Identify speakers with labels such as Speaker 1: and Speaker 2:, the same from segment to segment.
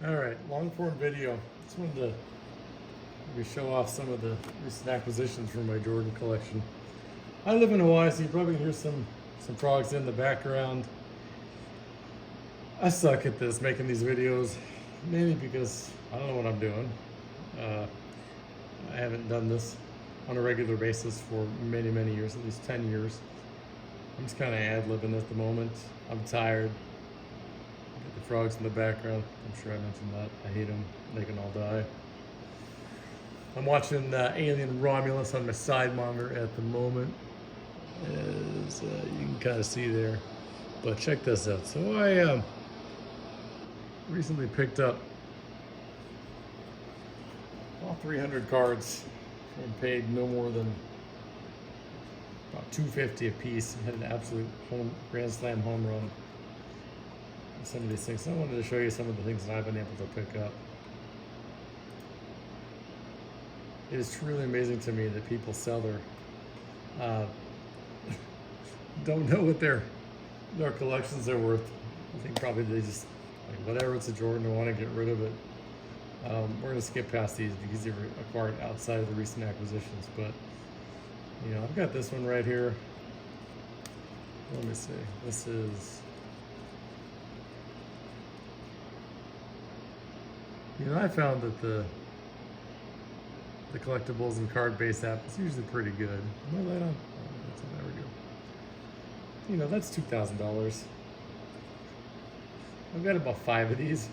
Speaker 1: All right, long form video. Just wanted to maybe show off some of the recent acquisitions from my Jordan collection. I live in Hawaii, so you probably can hear some frogs in the background. I suck at this, making these videos, mainly because I don't know what I'm doing. I haven't done this on a regular basis for many, many years, at least 10 years. I'm just kind of ad-libbing at the moment. I'm tired. Get the frogs in the background. I'm sure I mentioned that. I hate them. They can all die. I'm watching Alien Romulus on my side monitor at the moment, as you can kind of see there. But check this out. So I recently picked up all 300 cards and paid no more than about $250 a piece. Had an absolute Grand Slam home run. Some of these things. So I wanted to show you some of the things that I've been able to pick up. It is truly amazing to me that people sell their don't know what their collections are worth. I think probably they just like whatever, it's a Jordan, they want to get rid of it. We're gonna skip past these because they were acquired outside of the recent acquisitions. But you know, I've got this one right here. Let me see. This is, you know, I found that the collectibles and card-based app is usually pretty good. Am I light on? Oh, there we go. You know, that's $2,000. I've got about 5 of these.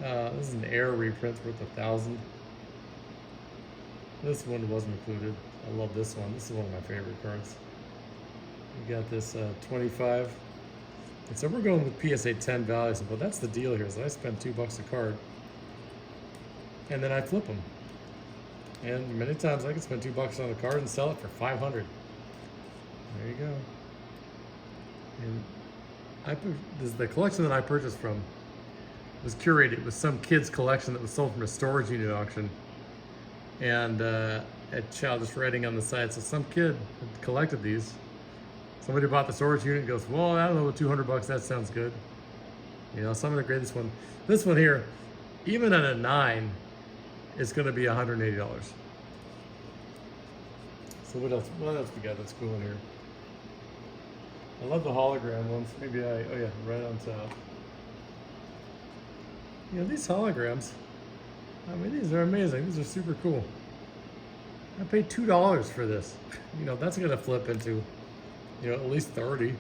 Speaker 1: This is an Air reprint worth $1,000. This one wasn't included. I love this one. This is one of my favorite cards. We got this 25. And so we're going with PSA 10 values, but that's the deal here. So I spend $2 a card, and then I flip them. And many times I can spend $2 on a card and sell it for 500. There you go. And the collection that I purchased from was curated. It was some kid's collection that was sold from a storage unit auction. And at child just writing on the side, so some kid had collected these. Somebody bought the storage unit and goes, well, I don't know, with $200, that sounds good. You know, some of the greatest one. This one here, even at a 9, is going to be $180. So what else we got that's cool in here? I love the hologram ones. Maybe oh yeah, right on top. You know, these holograms, I mean, these are amazing. These are super cool. I paid $2 for this. You know, that's going to flip into, you know, at least 30. You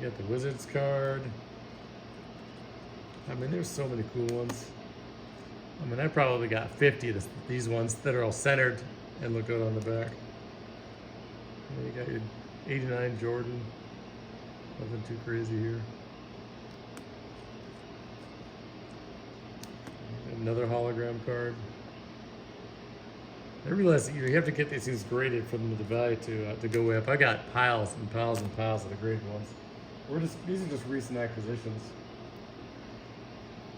Speaker 1: got the Wizards card. I mean, there's so many cool ones. I mean, I probably got 50 of these ones that are all centered and look good on the back. And you got your 89 Jordan. Nothing too crazy here. Another hologram card. I realize that you have to get these things graded for them to the value to go way up. I got piles and piles and piles of the graded ones. These are just recent acquisitions.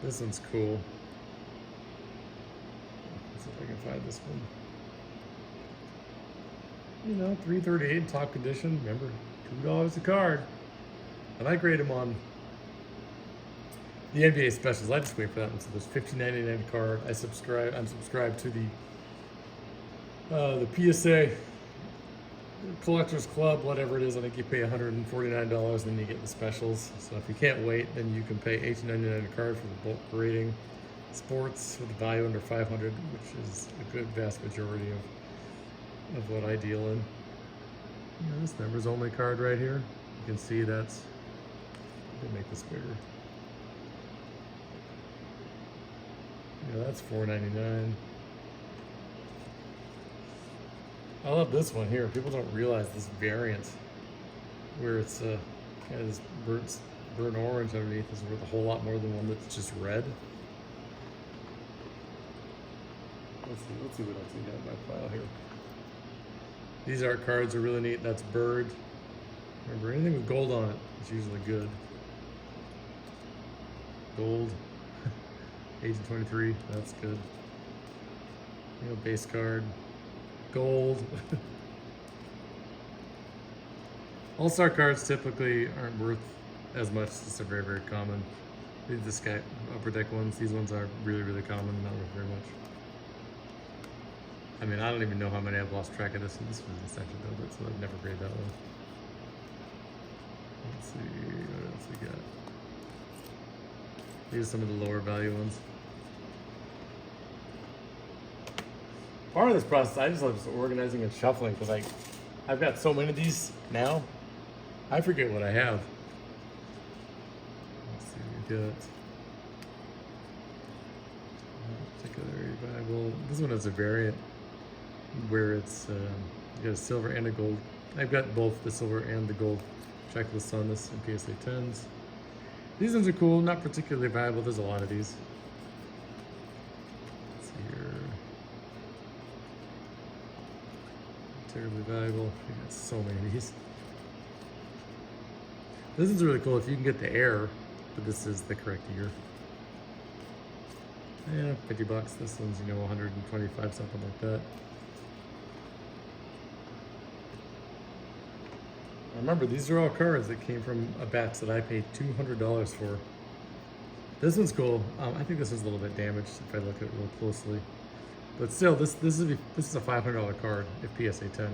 Speaker 1: This one's cool. Let's see if I can find this one. You know, 338 in top condition. Remember, $2 a card. And I grade them on the NBA specials. I just wait for that one. So there's $15.99 card. I'm subscribed to the PSA Collectors Club, whatever it is. I think you pay $149, and then you get the specials. So if you can't wait, then you can pay $18.99 a card for the bulk grading. Sports with a value under 500, which is a good vast majority of what I deal in. You know, this members only card right here. You can see that's, let me make this bigger. You know, that's $4.99. I love this one here. People don't realize this variant, where it's kind of this burnt orange underneath is worth a whole lot more than one that's just red. Let's see what else we got in my file here. These art cards are really neat. That's Bird. Remember, anything with gold on it is usually good. Gold. Agent 23, that's good. You know, base card. Gold. All-star cards typically aren't worth as much. It's a very, very common. This guy, upper deck ones, these ones are really, really common, not worth very much. I mean, I don't even know how many I've lost track of this. This was essentially though, but so I've never graded that one. Let's see, what else we got? These are some of the lower value ones. Part of this process, I just love just organizing and shuffling because I've got so many of these now, I forget what I have. Let's see, we got particular Bible. This one has a variant where it's you got a silver and a gold. I've got both the silver and the gold checklist on this in PSA 10s. These ones are cool, not particularly valuable. There's a lot of these. Let's see here. Terribly valuable. We got so many of these. This is really cool if you can get the air, but this is the correct year. Yeah, 50 bucks. This one's, 125, something like that. Remember, these are all cards that came from a batch that I paid $200 for. This one's cool. I think this one's a little bit damaged if I look at it real closely. But still, this is a $500 card if PSA 10.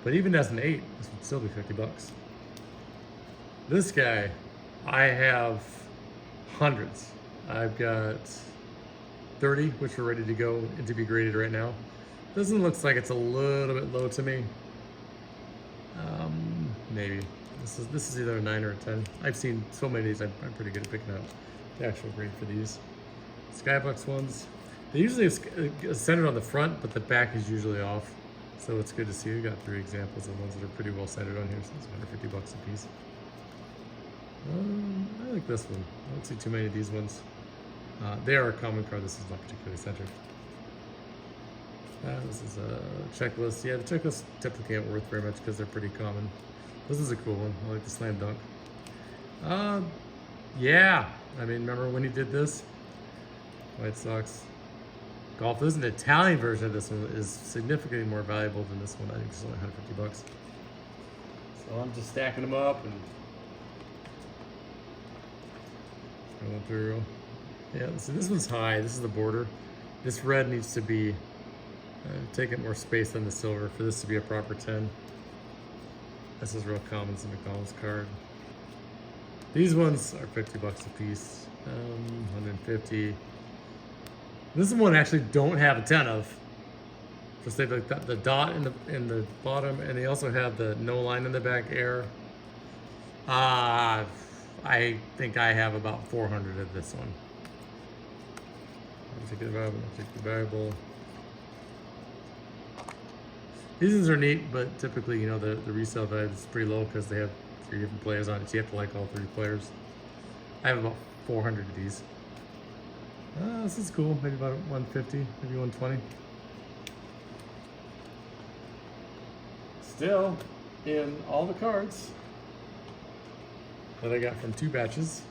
Speaker 1: But even as an 8, this would still be 50 bucks. This guy, I have hundreds. I've got 30, which are ready to go and to be graded right now. This one looks like it's a little bit low to me. Maybe. This is either a 9 or a 10. I've seen so many of these, I'm pretty good at picking out the actual grade for these. Skybox ones. They usually are centered on the front, but the back is usually off. So it's good to see. We got 3 examples of ones that are pretty well centered on here, so it's 150 bucks a piece. I like this one. I don't see too many of these ones. They are a common card. This is not particularly centered. This is a checklist. Yeah, the checklists typically aren't worth very much because they're pretty common. This is a cool one. I like the slam dunk. Yeah. I mean, remember when he did this? White Sox. Golf. This is an Italian version of this one. Is significantly more valuable than this one. I think it's only 150 bucks. So I'm just stacking them up and going through. Yeah, so this one's high. This is the border. This red needs to be taking more space than the silver for this to be a proper 10. This is real common. It's a McDonald's card. These ones are 50 bucks a piece. 150. This one actually don't have a 10 of. Just they like the dot in the bottom, and they also have the no line in the back air. I think I have about 400 of this one. I'll take the variable. These ones are neat, but typically, the resale value is pretty low because they have 3 different players on it, so you have to like all 3 players. I have about 400 of these. This is cool. Maybe about 150, maybe 120. Still, in all the cards that I got from 2 batches,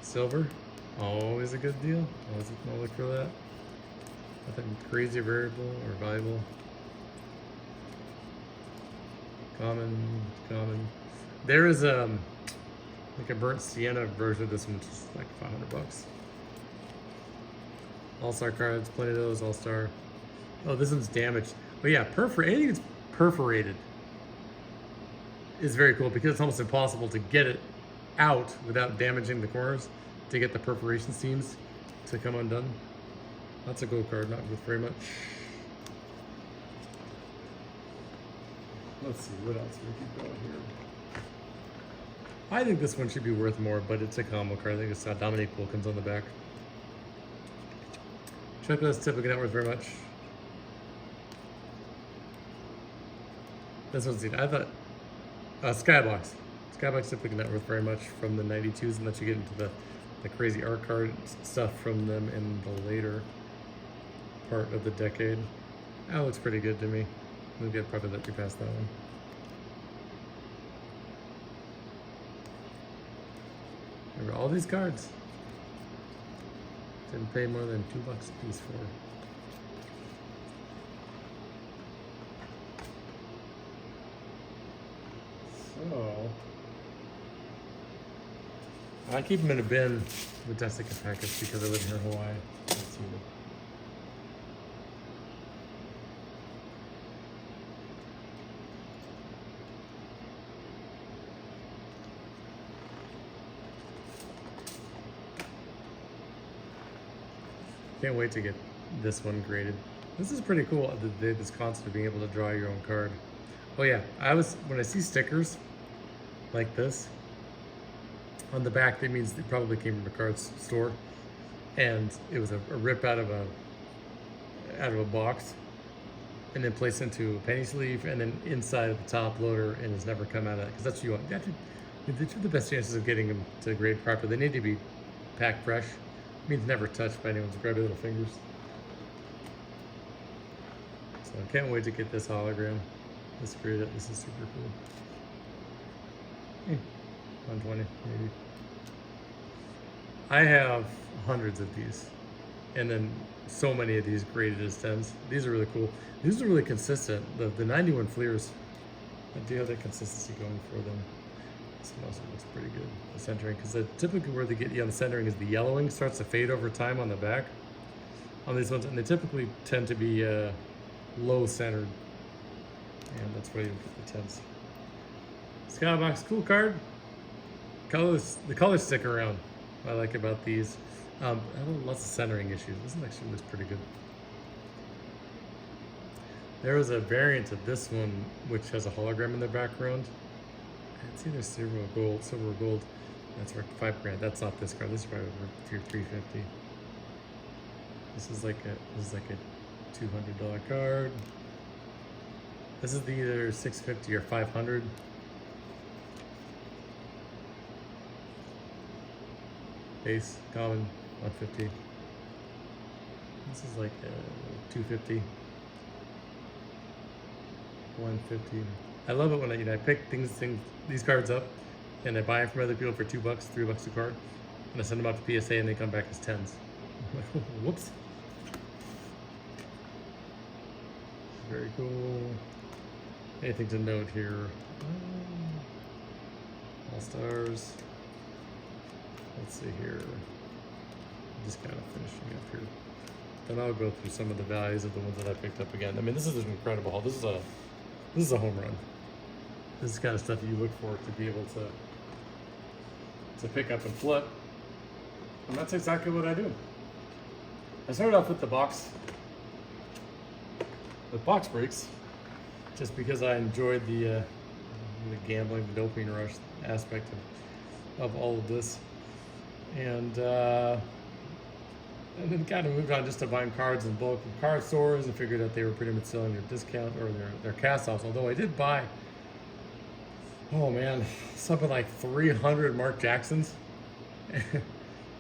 Speaker 1: silver, always a good deal. Always look for that. Nothing crazy variable or valuable. Common. There is like a burnt sienna version of this one, which is like 500 bucks. All-star cards, plenty of those. All-star. Oh, this one's damaged. But yeah, anything that's perforated is very cool because it's almost impossible to get it out without damaging the corners to get the perforation seams to come undone. That's a gold card, not worth very much. Let's see, what else we keep going here. I think this one should be worth more, but it's a combo card. I think it's got Dominique Wilkins on the back. Checklist typically not worth very much. This one's neat. I thought Skybox. Skybox typically not worth very much from the 92s unless you get into the crazy art card stuff from them in the later part of the decade. That looks pretty good to me. We'll get probably let you pass that one. Remember all these cards. Didn't pay more than $2 a piece for. So I keep them in a bin with Jessica packets because I live here in Hawaii. Let's see. Can't wait to get this one graded. This is pretty cool, this concept of being able to draw your own card. Oh yeah, when I see stickers like this, on the back, that means it probably came from a card store, and it was a rip out of a box, and then placed into a penny sleeve, and then inside of the top loader, and has never come out of that, because that's what you want. That's the best chances of getting them to grade properly. They need to be packed fresh. It means never touched by anyone's grubby little fingers. So I can't wait to get this hologram. This graded. This is super cool. 120 maybe. I have hundreds of these, and then so many of these graded as 10s. These are really cool. These are really consistent. The 91 Fleers, I do have that consistency going for them. This one also looks pretty good. The centering, because typically where they get you on the centering is the yellowing starts to fade over time on the back on these ones, and they typically tend to be low centered, and that's why you get the 10s. Skybox, cool card. The colors stick around. I like about these. I have lots of centering issues. This one actually looks pretty good. There was a variant of this one which has a hologram in the background. It's either silver or gold. That's worth $5 grand. That's not this card. This is probably worth $350. This is like a $200 card. This is either $650 or $500. Base, common, 150. This is like 250, 150. I love it when I pick these cards up, and I buy them from other people for $2, $3 a card, and I send them out to PSA, and they come back as 10s. Whoops. Very cool. Anything to note here? All Stars. Let's see here. Just kind of finishing up here. Then I'll go through some of the values of the ones that I picked up again. I mean, this is an incredible haul. This is a home run. This is the kind of stuff you look for to be able to pick up and flip. And that's exactly what I do. I started off with the box breaks, just because I enjoyed the gambling, the dopamine rush aspect of all of this. And then kind of moved on just to buying cards in bulk from card stores, and figured that they were pretty much selling their discount or their cast-offs. Although I did buy, oh man, something like 300 Mark Jacksons,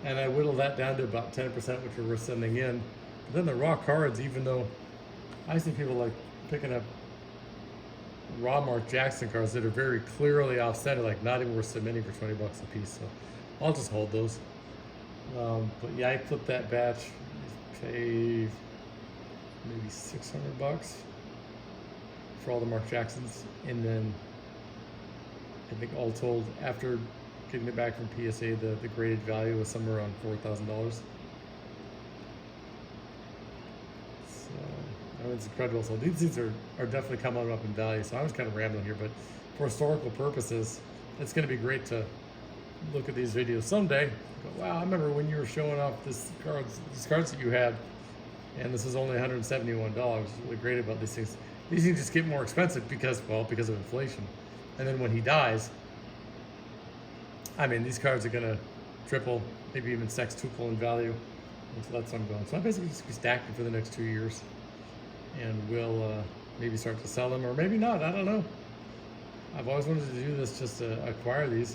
Speaker 1: and I whittled that down to about 10%, which were worth sending in. But then the raw cards, even though I see people like picking up raw Mark Jackson cards that are very clearly offset, like not even worth submitting for $20 a piece. So I'll just hold those. But yeah, I flipped that batch, paid maybe $600 for all the Mark Jacksons, and then I think all told, after getting it back from PSA, the graded value was somewhere around $4,000. So I mean, it's incredible. So these things are definitely coming up in value. So I was kind of rambling here, but for historical purposes, it's going to be great to look at these videos someday. Go, wow, I remember when you were showing off these cards that you had, and this is only $171. What's really great about these things just get more expensive because of inflation. And then when he dies, I mean, these cards are gonna triple, maybe even sextuple in value. And so that's what I'm going. So I basically just be stacking for the next 2 years, and we'll maybe start to sell them, or maybe not. I don't know. I've always wanted to do this, just to acquire these.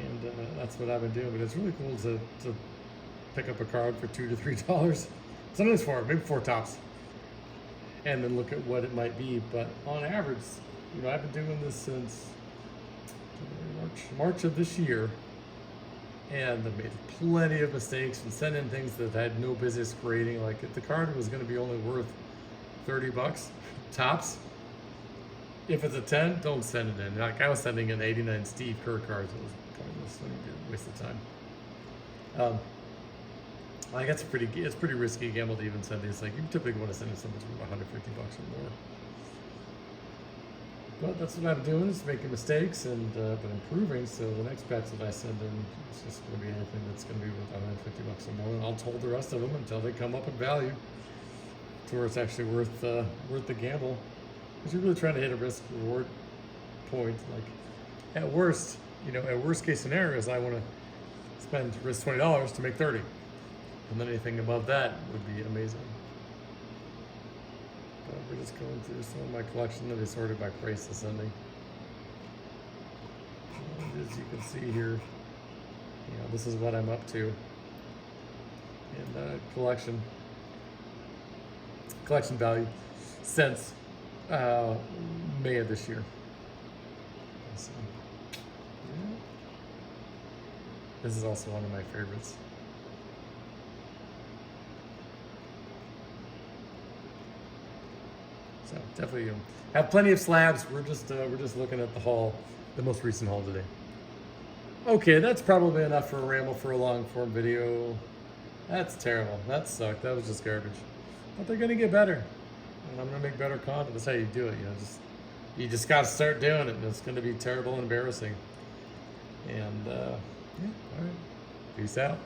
Speaker 1: And that's what I've been doing. But it's really cool to pick up a card for $2 to $3. Sometimes $4, maybe 4 tops. And then look at what it might be. But on average, you know, I've been doing this since March of this year. And I've made plenty of mistakes and sent in things that I had no business grading. Like if the card was going to be only worth $30 tops, if it's a 10, don't send it in. Like I was sending in 89 Steve Kerr cards. It was probably just a waste of time. Like it's pretty risky gamble to even send these. Like you typically want to send something from $150 or more. But that's what I'm doing, is making mistakes and but improving. So the next batch that I send in is just going to be anything that's going to be worth $150 or more, and I'll hold the rest of them until they come up in value to where it's actually worth the gamble. Because you're really trying to hit a risk reward point. Like at worst, at worst case scenarios, I want to risk $20 to make 30, and then anything above that would be amazing. But we're just going through some of my collection that is sorted by price ascending. And as you can see here, this is what I'm up to in collection value since May of this year. So, yeah. This is also one of my favorites. So definitely have plenty of slabs. We're just looking at the most recent haul today. Okay, that's probably enough for a ramble for a long form video. That's terrible. That sucked. That was just garbage. But they're gonna get better, and I'm gonna make better content. That's how you do it. You just gotta start doing it, and it's gonna be terrible and embarrassing. And yeah, all right. Peace out.